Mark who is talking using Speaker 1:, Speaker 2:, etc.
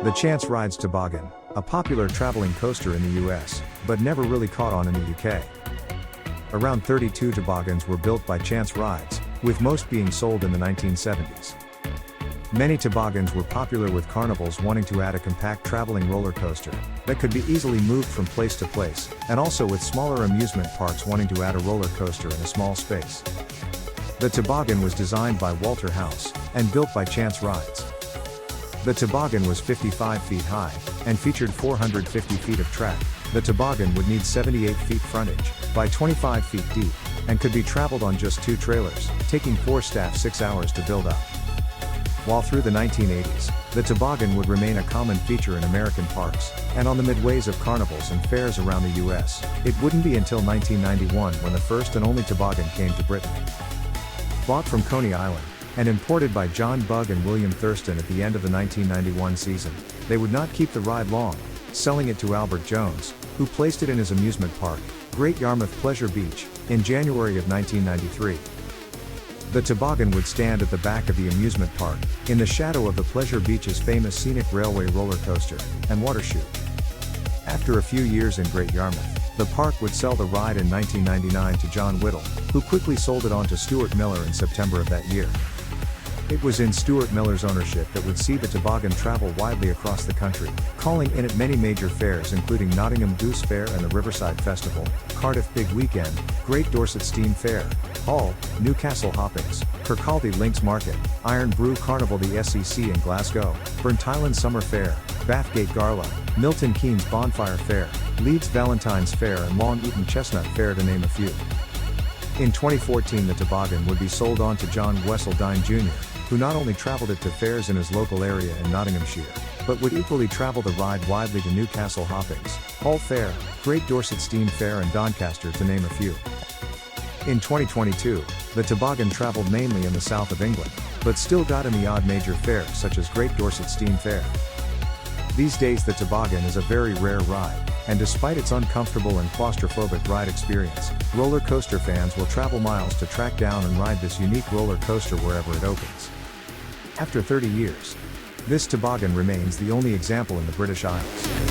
Speaker 1: The Chance Rides Toboggan, a popular traveling coaster in the US, but never really caught on in the UK. Around 32 toboggans were built by Chance Rides, with most being sold in the 1970s. Many toboggans were popular with Carnivals wanting to add a compact traveling roller coaster that could be easily moved from place to place, and also with smaller amusement parks wanting to add a roller coaster in a small space. The toboggan was designed by Walter House and built by Chance Rides. The toboggan was 55 feet high and featured 450 feet of track. The toboggan would need 78 feet frontage by 25 feet deep and could be traveled on just 2 trailers, taking 4 staff 6 hours to build up. While through the 1980s, the toboggan would remain a common feature in American parks and on the midways of carnivals and fairs around the US, it wouldn't be until 1991 when the first and only toboggan came to Britain. Bought from Coney Island and imported by John Bugg and William Thurston at the end of the 1991 season, they would not keep the ride long, selling it to Albert Jones, who placed it in his amusement park, Great Yarmouth Pleasure Beach, in January of 1993. The toboggan would stand at the back of the amusement park, in the shadow of the Pleasure Beach's famous scenic railway roller coaster and water chute. After a few years in Great Yarmouth, the park would sell the ride in 1999 to John Whittle, who quickly sold it on to Stuart Miller in September of that year. It was in Stuart Miller's ownership that would see the toboggan travel widely across the country, calling in at many major fairs including Nottingham Goose Fair and the Riverside Festival, Cardiff Big Weekend, Great Dorset Steam Fair, Hull, Newcastle Hoppings, Kirkcaldy Links Market, Iron Brew Carnival, the SEC in Glasgow, Burntisland Summer Fair, Bathgate Gala, Milton Keynes Bonfire Fair, Leeds Valentine's Fair and Long Eaton Chestnut Fair, to name a few. In 2014 the toboggan would be sold on to John Wesseldine Jr., who not only traveled it to fairs in his local area in Nottinghamshire, but would equally travel the ride widely to Newcastle Hoppings, Hull Fair, Great Dorset Steam Fair and Doncaster, to name a few. In 2022, the toboggan traveled mainly in the south of England, but still got in the odd major fairs such as Great Dorset Steam Fair. These days the toboggan is a very rare ride, and despite its uncomfortable and claustrophobic ride experience, roller coaster fans will travel miles to track down and ride this unique roller coaster wherever it opens. After 30 years, this toboggan remains the only example in the British Isles.